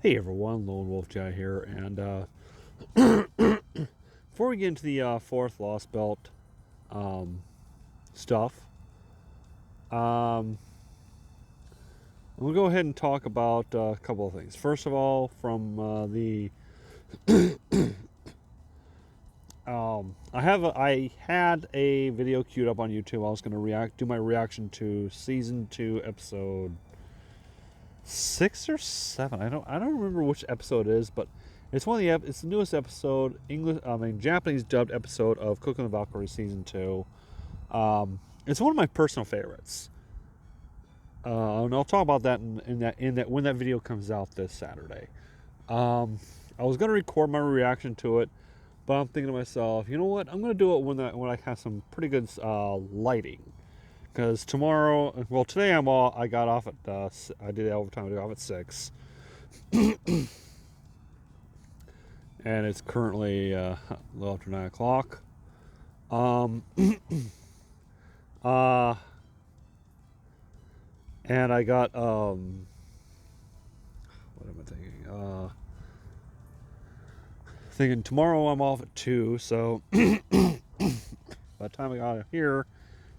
Hey everyone, Lone Wolf Guy here, and before we get into the fourth Lost Belt um, stuff, um, I'm gonna go ahead and talk about a couple of things. First of all, from I had a video queued up on YouTube. I was gonna do my reaction to season 2, episode 6 or 7. I don't remember which episode it is, but it's it's the newest episode, Japanese dubbed episode of Cooking the Valkyrie season 2. It's one of my personal favorites. And I'll talk about that in that when that video comes out this Saturday. I was gonna record my reaction to it, but I'm thinking to myself, you know what? I'm gonna do it when I have some pretty good lighting. Because today I got off at, I did overtime, I got off at 6. And it's currently a little after 9 o'clock. Um, uh, and I got, what am I thinking? Thinking tomorrow I'm off at 2, so by the time I got here,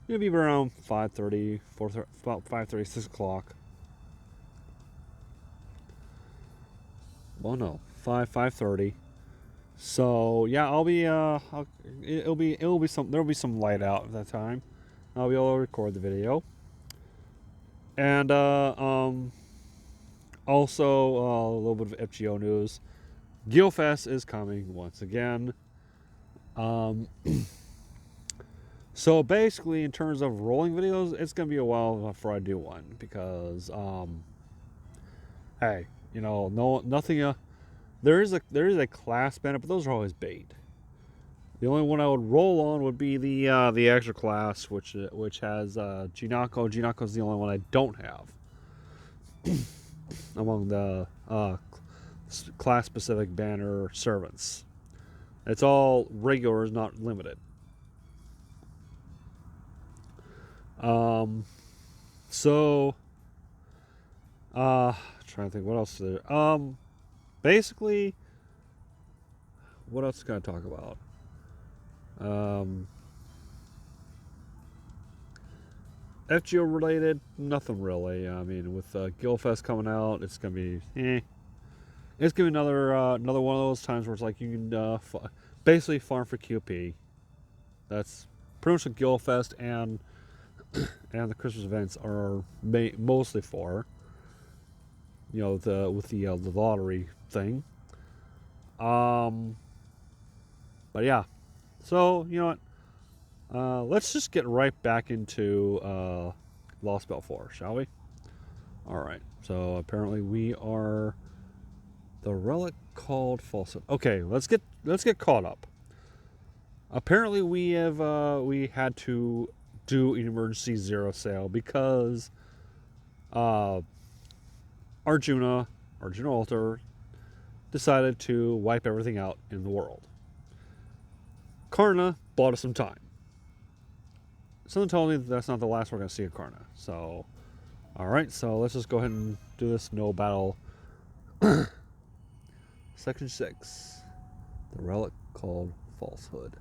it'll be around 5:30, about 5:30, 6 o'clock. Well, no, 5:30. So yeah, there'll be some light out at that time. I'll be able to record the video, and also a little bit of FGO news. Gilfest is coming once again. Um, so basically, in terms of rolling videos, it's gonna be a while before I do one because hey, no nothing. There is a class banner, but those are always bait. The only one I would roll on would be the extra class, which has Jinako. Jinako's the only one I don't have among the class specific banner servants. It's all regulars, not limited. So trying to think what else is there. Basically, what else can I talk about? FGO related, nothing really. I mean, with Guildfest coming out, it's gonna be It's gonna be another one of those times where it's like you can basically farm for QP. That's pretty much what Guildfest and the Christmas events are mostly for. With the lottery thing. But yeah, so you know what? Let's just get right back into Lostbelt 4, shall we? All right. So apparently we are the relic called falsehood. Okay, let's get caught up. Apparently we had to do an emergency zero sale because Arjuna Alter decided to wipe everything out in the world. Karna bought us some time. Someone told me that's not the last we're going to see of Karna. So, alright, so let's just go ahead and do this no battle. Section 6. The relic called falsehood.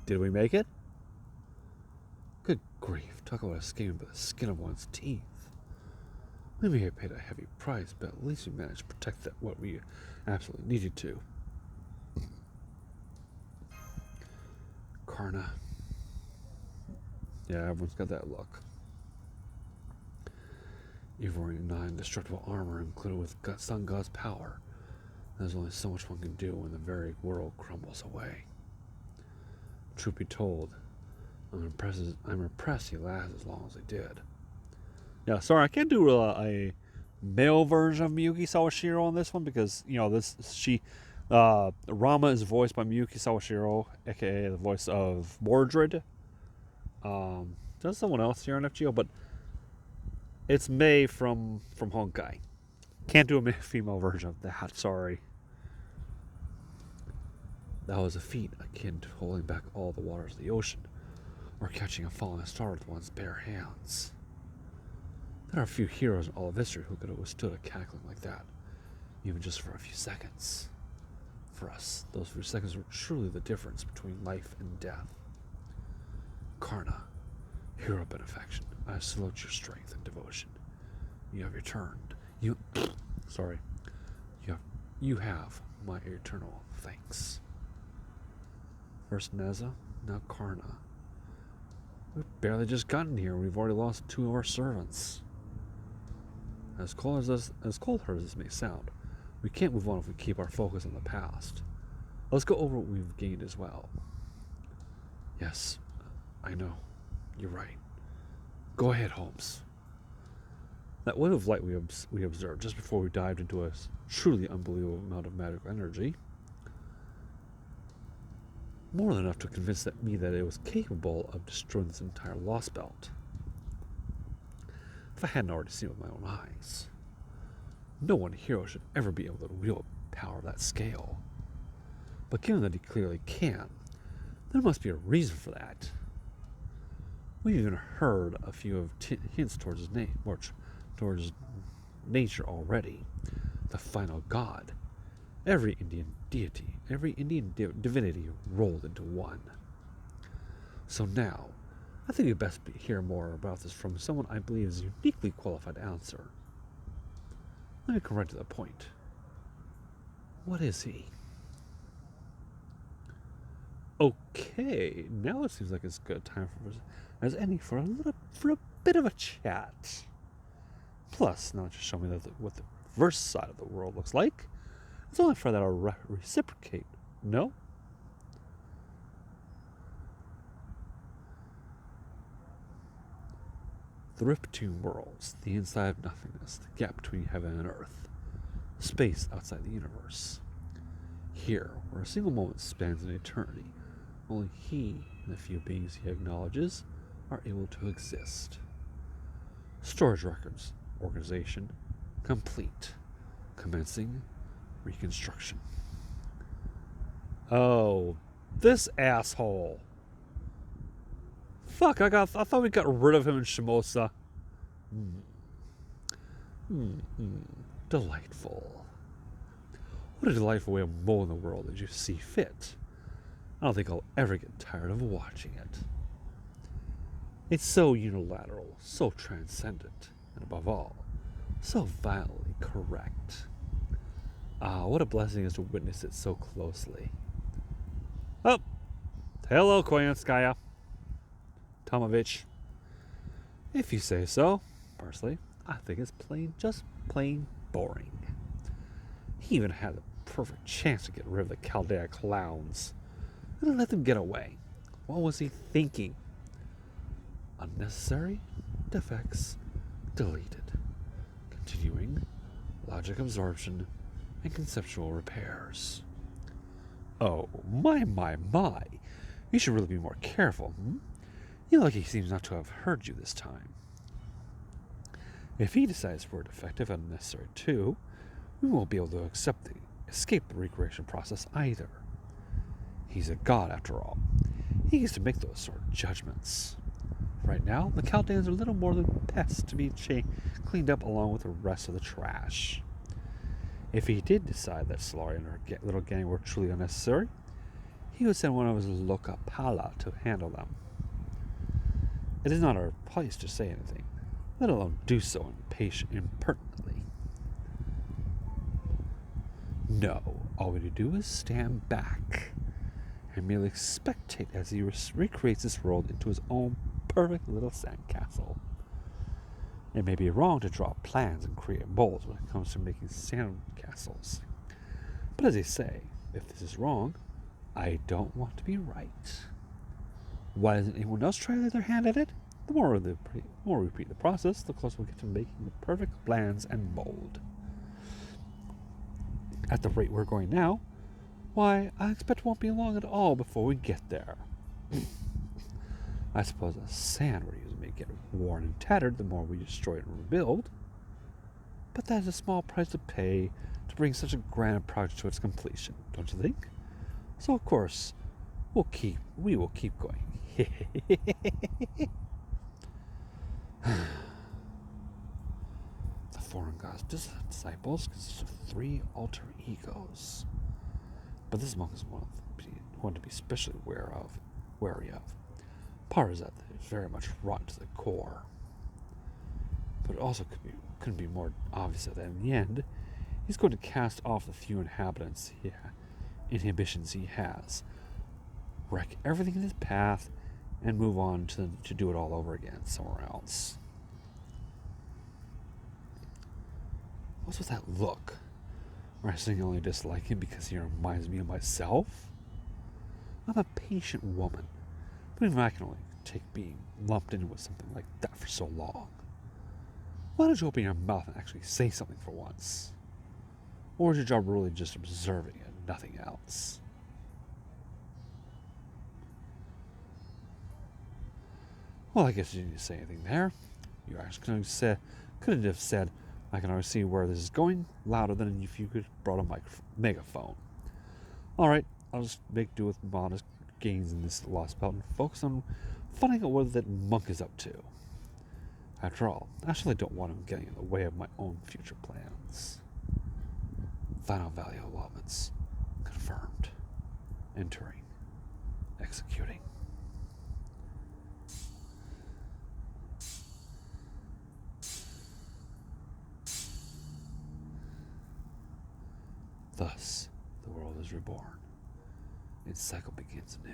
Did we make it? Good grief, talk about escaping by the skin of one's teeth. We may have paid a heavy price, but at least we managed to protect what we absolutely needed to. Karna. Yeah, everyone's got that look. You've wearing 9 indestructible armor included with Sun God's power. There's only so much one can do when the very world crumbles away. Truth be told, I'm impressed he lasted as long as he did. Yeah, sorry, I can't do a male version of Miyuki Sawashiro on this one because Rama is voiced by Miyuki Sawashiro, aka the voice of Mordred. There's someone else here on FGO, but it's Mei from Honkai. Can't do a female version of that. Sorry. That was a feat akin to holding back all the waters of the ocean, or catching a falling star with one's bare hands. There are few heroes in all of history who could have withstood a cackling like that, even just for a few seconds. For us, those few seconds were truly the difference between life and death. Karna, hero benefaction, I salute your strength and devotion. You have returned. You have my eternal thanks. First Neza, now Karna. We've barely just gotten here. We've already lost 2 of our servants. As cold as this may sound, we can't move on if we keep our focus on the past. Let's go over what we've gained as well. Yes, I know. You're right. Go ahead, Holmes. That wave of light we observed just before we dived into a truly unbelievable amount of magical energy, more than enough to convince me that it was capable of destroying this entire Lostbelt. If I hadn't already seen it with my own eyes. No one hero should ever be able to wield power of that scale. But given that he clearly can, there must be a reason for that. We've even heard a few of hints towards his name, or towards nature already. The final god. Every Indian deity, every Indian divinity rolled into one. So now, I think you'd best hear more about this from someone I believe is uniquely qualified to answer. Let me come right to the point. What is he? Okay, now it seems like it's a good time as any for a bit of a chat. Plus, not just show me what the reverse side of the world looks like. It's only fair that I'll reciprocate. No? The rift between worlds, the inside of nothingness, the gap between heaven and earth, space outside the universe. Here, where a single moment spans an eternity, only he and the few beings he acknowledges are able to exist. Storage records, organization, complete. Commencing reconstruction. Oh, this asshole. Fuck, I thought we got rid of him in Shimosa. Delightful. What a delightful way of mowing the world as you see fit. I don't think I'll ever get tired of watching it. It's so unilateral, so transcendent, and above all, so violently correct. Ah, what a blessing it is to witness it so closely. Oh, hello, Koyanskaya. Tomovich. If you say so, personally, I think it's just plain boring. He even had the perfect chance to get rid of the Chaldea clowns. And let them get away. What was he thinking? Unnecessary defects deleted. Continuing logic absorption and conceptual repairs. Oh, my. You should really be more careful, You look like he seems not to have heard you this time. If he decides we're defective and unnecessary too, we won't be able to escape the recreation process either. He's a god after all. He gets to make those sort of judgments. Right now, the Chaldeans are little more than pests to be cleaned up along with the rest of the trash. If he did decide that Solari and her little gang were truly unnecessary, he would send one of his Lokapala to handle them. It is not our place to say anything, let alone do so impertinently. No, all we do is stand back and merely spectate as he recreates this world into his own perfect little sandcastle. It may be wrong to draw plans and create molds when it comes to making sandcastles. But as they say, if this is wrong, I don't want to be right. Why doesn't anyone else try their hand at it? The more we repeat the process, the closer we get to making the perfect plans and mold. At the rate we're going now, why, I expect it won't be long at all before we get there. I suppose the sand we're using may get worn and tattered the more we destroy and rebuild, but that is a small price to pay to bring such a grand project to its completion, don't you think? So of course, we will keep going. The foreign god's disciples consist of 3 alter egos. But this monk is one to be especially wary of. Part is that it's very much rotten to the core. But it also couldn't be more obvious that in the end, he's going to cast off the few inhibitions he has, wreck everything in his path, and move on to do it all over again somewhere else. What's with that look? Or I think I only dislike him because he reminds me of myself? I'm a patient woman, but even I can only take being lumped in with something like that for so long. Why don't you open your mouth and actually say something for once? Or is your job really just observing and nothing else? Well, I guess you didn't say anything there. You actually could have said, I can already see where this is going, louder than if you could have brought a megaphone. Alright, I'll just make do with modest gains in this Lostbelt and focus on finding out what that monk is up to. After all, I actually don't want him getting in the way of my own future plans. Final value allotments confirmed. Entering. Executing. Thus, the world is reborn. Its cycle begins anew.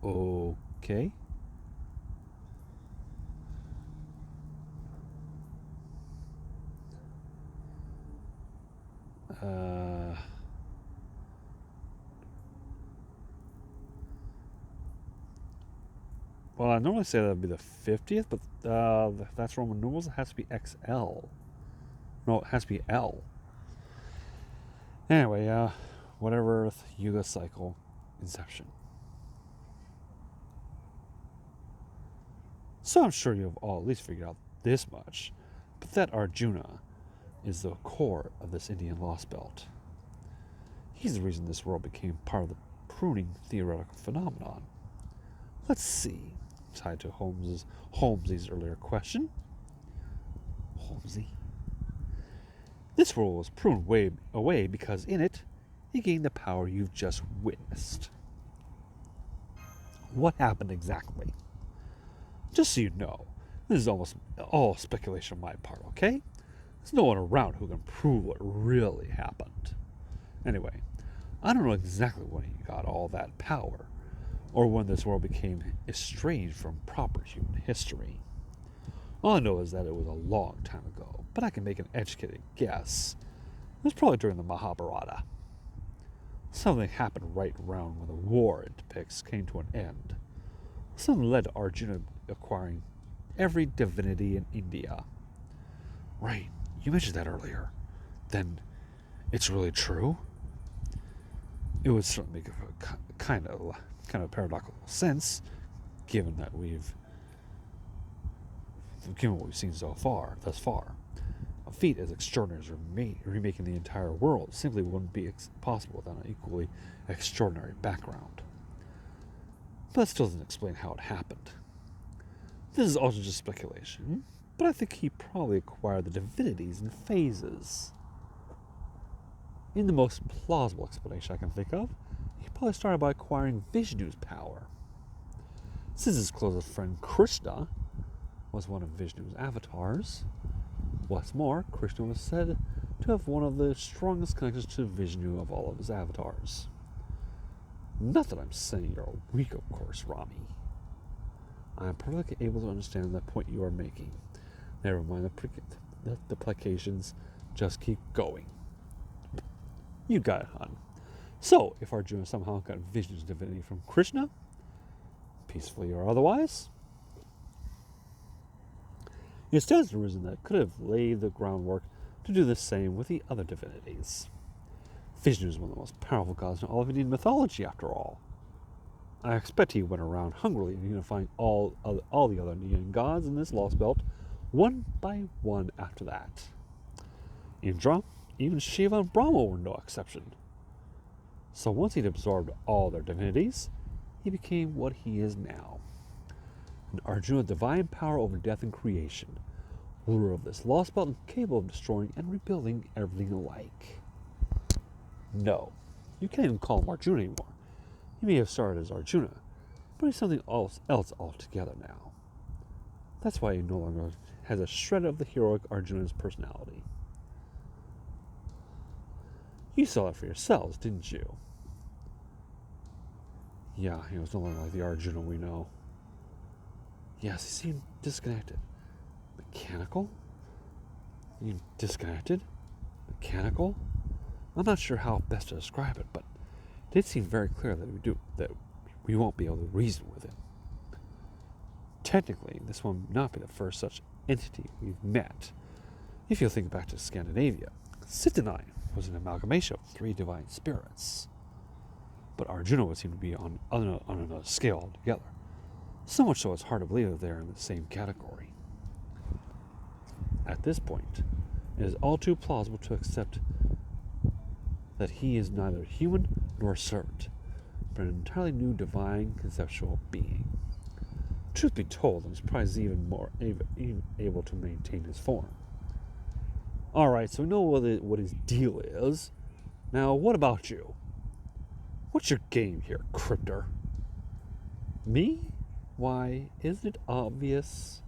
Okay. Well, I normally say that would be the 50th, but that's Roman numerals. It has to be XL. No, it has to be L. Anyway, whatever Earth, Yuga cycle, inception. So I'm sure you have all at least figured out this much, but that Arjuna is the core of this Indian Lostbelt. He's the reason this world became part of the pruning theoretical phenomenon. Let's see. Tied to Holmesy's earlier question. Holmesy. This world was pruned away because in it, you gained the power you've just witnessed. What happened exactly? Just so you know, this is almost all speculation on my part, okay? There's no one around who can prove what really happened. Anyway, I don't know exactly when he got all that power, or when this world became estranged from proper human history. All I know is that it was a long time ago, but I can make an educated guess. It was probably during the Mahabharata. Something happened right around when the war it depicts came to an end. Something led to Arjuna acquiring every divinity in India. Right, you mentioned that earlier. Then, it's really true? It would certainly make a kind of paradoxical sense, given what we've seen thus far. A feat as extraordinary as remaking the entire world simply wouldn't be possible without an equally extraordinary background. But that still doesn't explain how it happened. This is also just speculation, but I think he probably acquired the divinities in phases. In the most plausible explanation I can think of, he probably started by acquiring Vishnu's power. Since his closest friend Krishna was one of Vishnu's avatars, what's more, Krishna was said to have one of the strongest connections to Vishnu of all of his avatars. Not that I'm saying you're weak, of course, Rami. I am perfectly able to understand the point you are making. Never mind the placations, just keep going. You got it, hon. So, if Arjuna somehow got Vishnu's divinity from Krishna, peacefully or otherwise, it stands to reason that could have laid the groundwork to do the same with the other divinities. Vishnu is one of the most powerful gods in all of Indian mythology, after all. I expect he went around hungrily unifying all the other Indian gods in this Lost Belt, one by one after that. Indra, even Shiva and Brahma were no exception. So once he'd absorbed all their divinities, he became what he is now. An Arjuna of divine power over death and creation, ruler of this lost belt and capable of destroying and rebuilding everything alike. No, you can't even call him Arjuna anymore. He may have started as Arjuna, but he's something else altogether now. That's why he no longer has a shred of the heroic Arjuna's personality. You saw it for yourselves, didn't you? Yeah, he was no longer like the Arjuna we know. Yes, he seemed disconnected. Mechanical? You disconnected? Mechanical? I'm not sure how best to describe it, but it did seem very clear that we won't be able to reason with him. Technically, this will not be the first such entity we've met. If you think back to Scandinavia, Sittenai was an amalgamation of 3 divine spirits. But Arjuna would seem to be on another scale altogether. So much so it's hard to believe that they're in the same category. At this point, it is all too plausible to accept that he is neither human nor servant, but an entirely new divine conceptual being. Truth be told, I'm surprised he's even more able to maintain his form. Alright, so we know what his deal is. Now, what about you? What's your game here, Cryptor? Me? Why, isn't it obvious?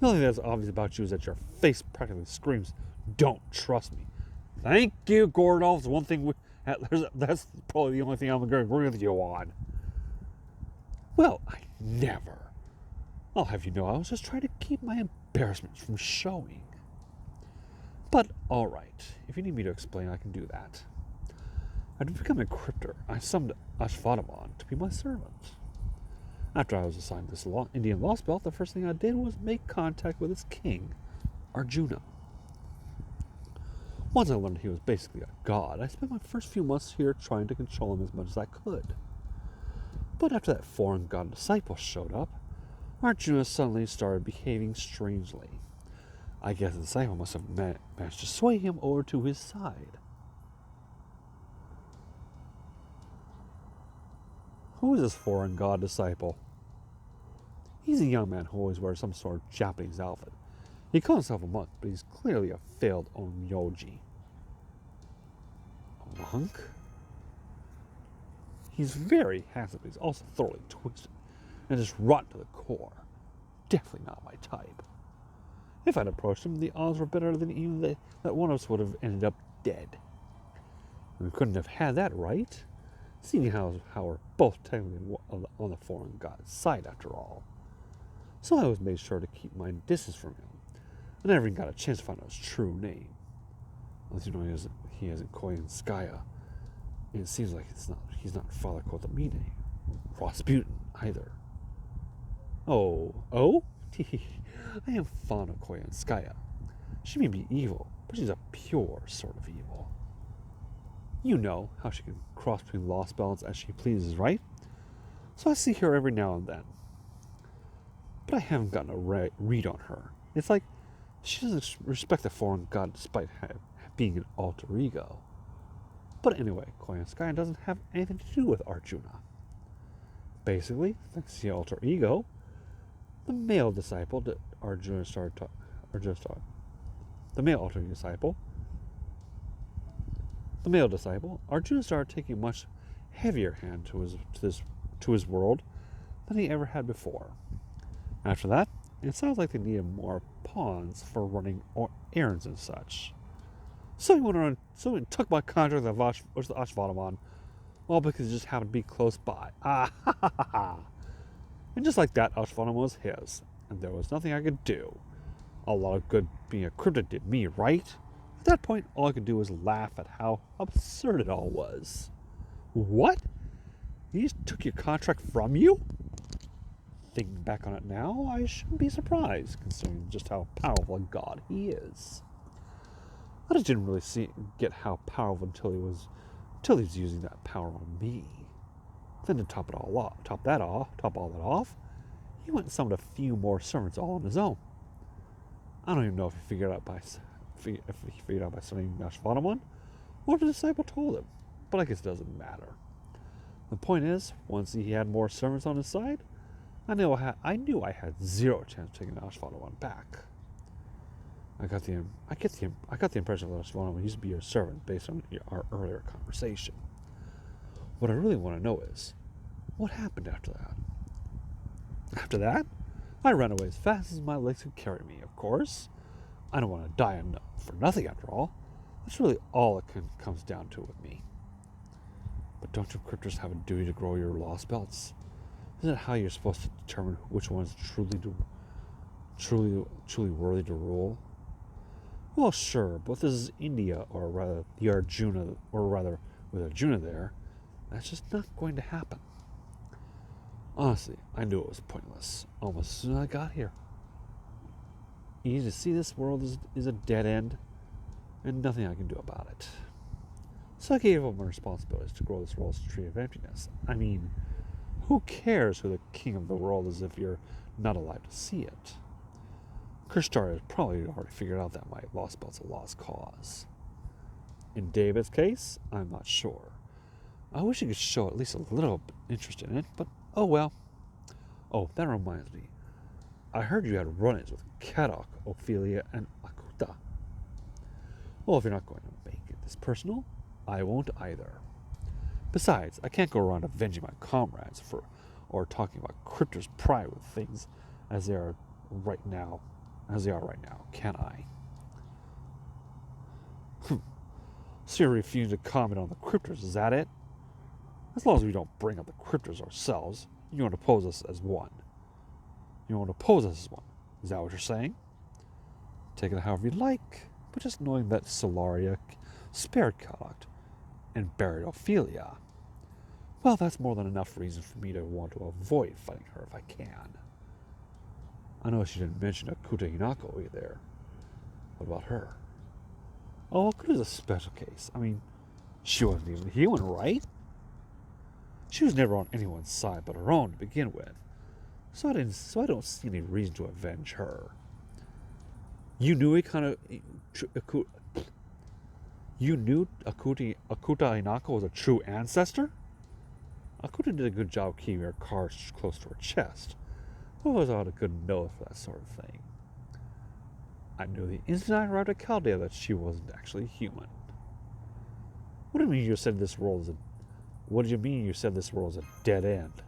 The only thing that's obvious about you is that your face practically screams, "Don't trust me." Thank you, Goredalf. One thing that's probably the only thing I'm going to agree with you on. Well, I never. I'll have you know I was just trying to keep my embarrassments from showing. But, alright, if you need me to explain, I can do that. I'd become a cryptor. I summoned Ashvadaman to be my servant. After I was assigned this Indian Lostbelt, the first thing I did was make contact with its king, Arjuna. Once I learned he was basically a god, I spent my first few months here trying to control him as much as I could. But after that foreign god disciple showed up, Arjuna suddenly started behaving strangely. I guess the disciple must have managed to sway him over to his side. Who is this foreign god disciple? He's a young man who always wears some sort of Japanese outfit. He calls himself a monk, but he's clearly a failed onmyoji. A monk? He's very handsome, but he's also thoroughly twisted and just rotten to the core. Definitely not my type. If I'd approached him, the odds were better than even that one of us would have ended up dead. And we couldn't have had that right, seeing how we're both technically on the foreign god's side after all. So I always made sure to keep my distance from him. I never even got a chance to find out his true name. Unless you know he hasn't Koyanskaya. And it seems like he's not Father Kotamine, Rasputin either. Oh? I am fond of Koyanskaya. She may be evil, but she's a pure sort of evil. You know how she can cross between Lostbelts as she pleases, right? So I see her every now and then. But I haven't gotten a read on her. It's like she doesn't respect the foreign god despite being an alter ego. But anyway, Koyanskaya doesn't have anything to do with Arjuna. Basically, thanks to the alter ego, the male disciple that Arjuna started taking a much heavier hand to his world than he ever had before. After that, it sounds like they needed more pawns for running errands and such. So he took my contract with Ashvadaman, all because it just happened to be close by. Ah, ha, ha, ha, ha. And just like that, Ashvadaman was his, and there was nothing I could do. A lot of good being a cryptid did me, right? At that point, all I could do was laugh at how absurd it all was. What? He just took your contract from you? Thinking back on it now, I shouldn't be surprised, considering just how powerful a god he is. I just didn't really get how powerful until he was using that power on me. Then to top all that off, he went and summoned a few more servants all on his own. I don't even know if he figured out by studying Ashvanaman, or the disciple told him, but I guess it doesn't matter. The point is, once he had more servants on his side, I knew I had zero chance of taking Ashvanaman back. I got the impression that Ashvanaman used to be your servant based on our earlier conversation. What I really want to know is, what happened after that? After that, I ran away as fast as my legs could carry me, of course. I don't want to die for nothing after all. That's really all it comes down to with me. But don't you cryptors have a duty to grow your lost belts? Isn't it how you're supposed to determine which one's truly worthy to rule? Well, sure, but this is India, or rather the Arjuna, or rather with Arjuna there, that's just not going to happen. Honestly, I knew it was pointless almost as soon as I got here. Easy to see this world is a dead end, and nothing I can do about it. So I gave up my responsibilities to grow this world's tree of emptiness. I mean, who cares who the king of the world is if you're not alive to see it? Krishtar has probably already figured out that my lost belt's a lost cause. In David's case, I'm not sure. I wish he could show at least a little interest in it, but oh well. Oh, that reminds me. I heard you had run-ins with Kadok, Ophelia, and Akuta. Well, if you're not going to make it this personal, I won't either. Besides, I can't go around avenging my comrades or talking about Cryptor's pride with things as they are right now, can I? So you're refusing to comment on the Cryptors, is that it? As long as we don't bring up the Cryptors ourselves, you won't oppose us as one. Is that what you're saying? Take it however you like, but just knowing that Solaria spared Kadok and buried Ophelia, well, that's more than enough reason for me to want to avoid fighting her if I can. I know she didn't mention Akuta Hinako either. What about her? Oh, Akuta's a special case. I mean, she wasn't even human, right? She was never on anyone's side but her own to begin with, so I don't see any reason to avenge her. You knew Akuta Hinako was a true ancestor? Akuta did a good job keeping her cards close to her chest. I always had a good nose for that sort of thing. I knew the instant I arrived at Chaldea that she wasn't actually human. What do you mean you said this world is a dead end?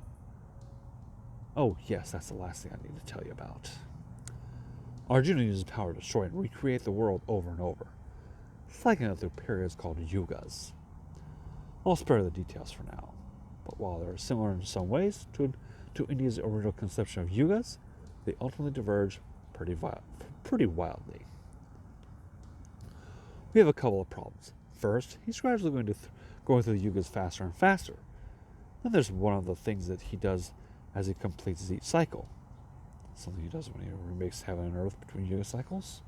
Oh, yes, that's the last thing I need to tell you about. Arjuna uses power to destroy and recreate the world over and over, cycling it through periods called yugas. I'll spare the details for now, but while they are similar in some ways to India's original conception of yugas, they ultimately diverge pretty wildly. We have a couple of problems. First, he's gradually going through the yugas faster and faster. Then there's one of the things that he does as he completes each cycle. Something he does when he remakes heaven and earth between yuga cycles.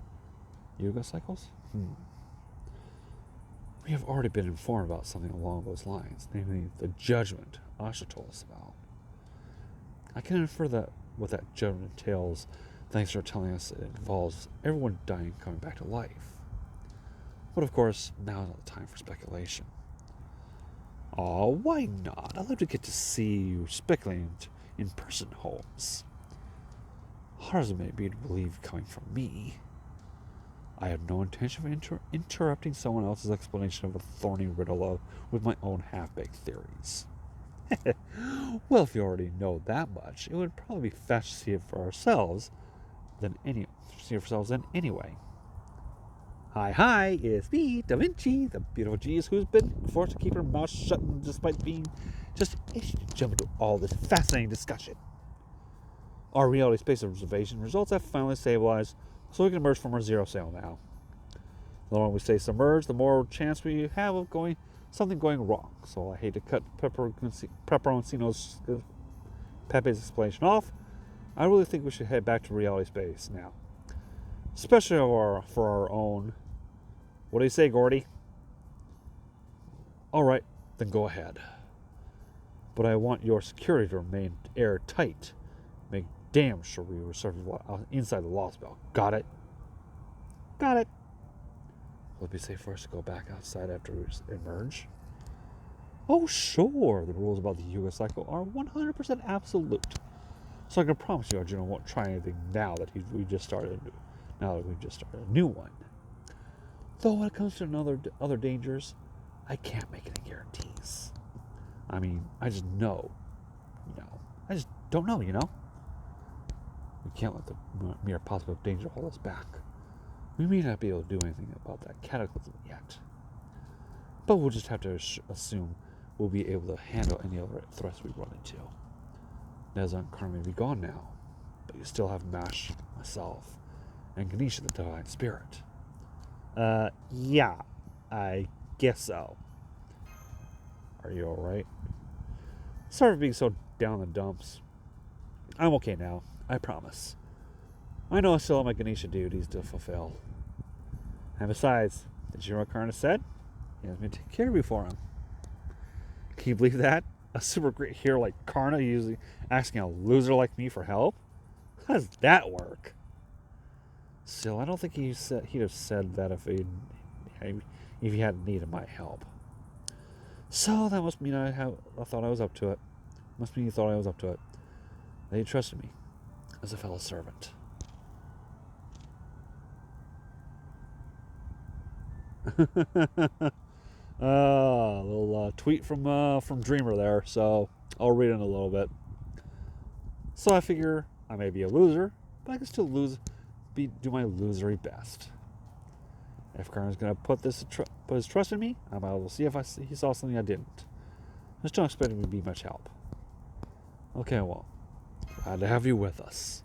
We have already been informed about something along those lines, namely the judgment Asha told us about. I can infer that what that judgment entails, thanks for telling us it involves everyone dying and coming back to life. But of course, now is not the time for speculation. Aw, why not? I'd love to get to see you speculating in person, Holmes. Hard as it may be to believe coming from me, I have no intention of interrupting someone else's explanation of a thorny riddle with my own half-baked theories. Well, if you already know that much, it would probably be faster to see it for ourselves than anyway. Hi, it's me, Da Vinci, the beautiful genius who's been forced to keep her mouth shut despite being just itching to jump into all this fascinating discussion. Our reality space observation results have finally stabilized, so we can emerge from our zero sail now. The longer we stay submerged, the more chance we have of something going wrong. So I hate to cut Pepe's explanation off. I really think we should head back to reality space now, especially for our own. What do you say, Gordy? All right, then go ahead. But I want your security to remain airtight. Make damn sure we were inside the Lostbelt. Got it? Got it. Will it be safe for us to go back outside after we emerge? Oh, sure. The rules about the Yuga cycle are 100% absolute. So I can promise you Arjuna won't try anything now that we just started a new one. Though when it comes to other dangers, I can't make any guarantees. I mean, I just know. I just don't know, We can't let the mere possible danger hold us back. We may not be able to do anything about that cataclysm yet. But we'll just have to assume we'll be able to handle any other threats we run into. Neza and Karna may be gone now, but you still have Mash, myself, and Ganesha the Divine Spirit. Yeah, I guess so. Are you alright? Sorry for being so down in the dumps. I'm okay now, I promise. I know I still have my Ganesha duties to fulfill. And besides, did you hear what Karna said? He has me take care of you for him. Can you believe that? A super great hero like Karna usually asking a loser like me for help? How does that work? Still, I don't think he'd have said that if he hadn't needed my help. So that must mean I thought I was up to it. Must mean you thought I was up to it. That you trusted me as a fellow servant. A little tweet from Dreamer there, so I'll read it in a little bit. So I figure I may be a loser, but I can still do my losery best. If Karna's gonna put his trust in me, I might as well see if he saw something I didn't. Just don't expect me to be much help. Okay, well, glad to have you with us.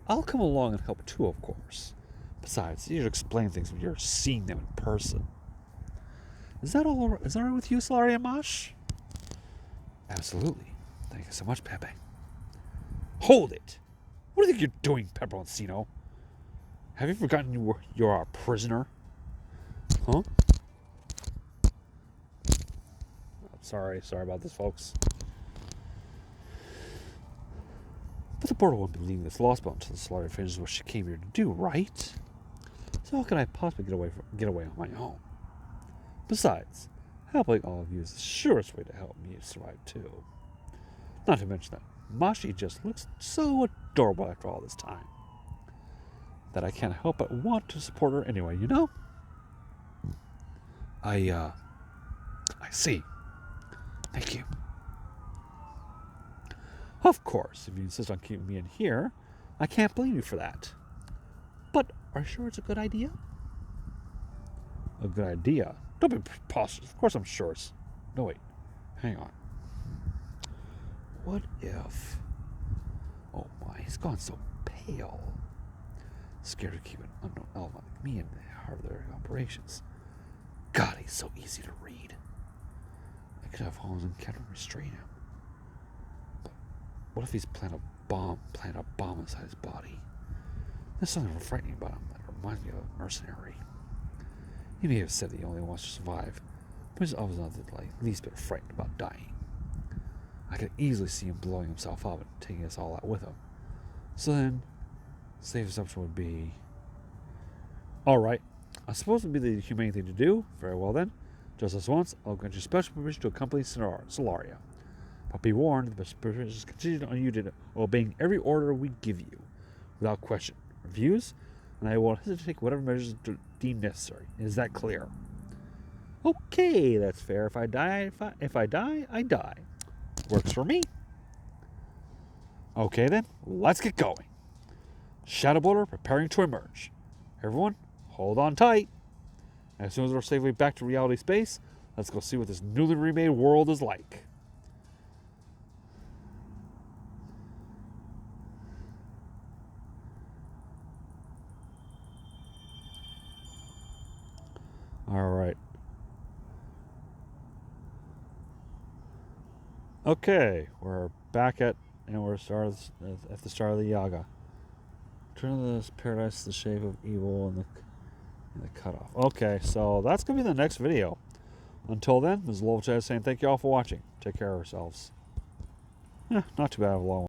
I'll come along and help too, of course. Besides, you should explain things when you're seeing them in person. Is that all right with you, Solari and Mosh? Absolutely. Thank you so much, Pepe. Hold it! What do you think you're doing, Peperoncino? Have you forgotten you're our prisoner? Huh? Sorry about this, folks. But the portal won't be leaving this Lostbelt until the Solari finishes what she came here to do, right? So how can I possibly get away on my own? Besides, helping all of you is the surest way to help me survive too. Not to mention that Mashi just looks so adorable after all this time that I can't help but want to support her anyway, I see. Thank you. Of course, if you insist on keeping me in here, I can't blame you for that. But are you sure it's a good idea? A good idea? Don't be preposterous. Of course I'm sure it's... No, wait. Hang on. What if... Oh my, he's gone so pale. Scared to keep an unknown element like me in the heart of their operations. God, he's so easy to read. I could have Holmes and Kevin restrain him. But what if he's planted a bomb inside his body? There's something frightening about him that reminds me of a mercenary. He may have said that he only wants to survive, but he's always not the least bit frightened about dying. I could easily see him blowing himself up and taking us all out with him. So then, safe assumption would be... Alright, I suppose it would be the humane thing to do. Very well then. Just this once, I'll grant you special permission to accompany Solaria. But be warned, the permission is contingent on you obeying every order we give you, without question. Refuse, and I will hesitate to take whatever measures deemed necessary. Is that clear? Okay, that's fair. If I die, I die. Works for me. Okay then, let's get going. Shadow Boulder preparing to emerge. Everyone, hold on tight. As soon as we're safely back to reality space, let's go see what this newly remade world is like. Alright. Okay, we're back at the start of the Yaga. Turn this paradise to the shape of evil and the cutoff. Okay, so that's going to be the next video. Until then, this is Lowell Chad saying thank you all for watching. Take care of yourselves. Not too bad of a long one.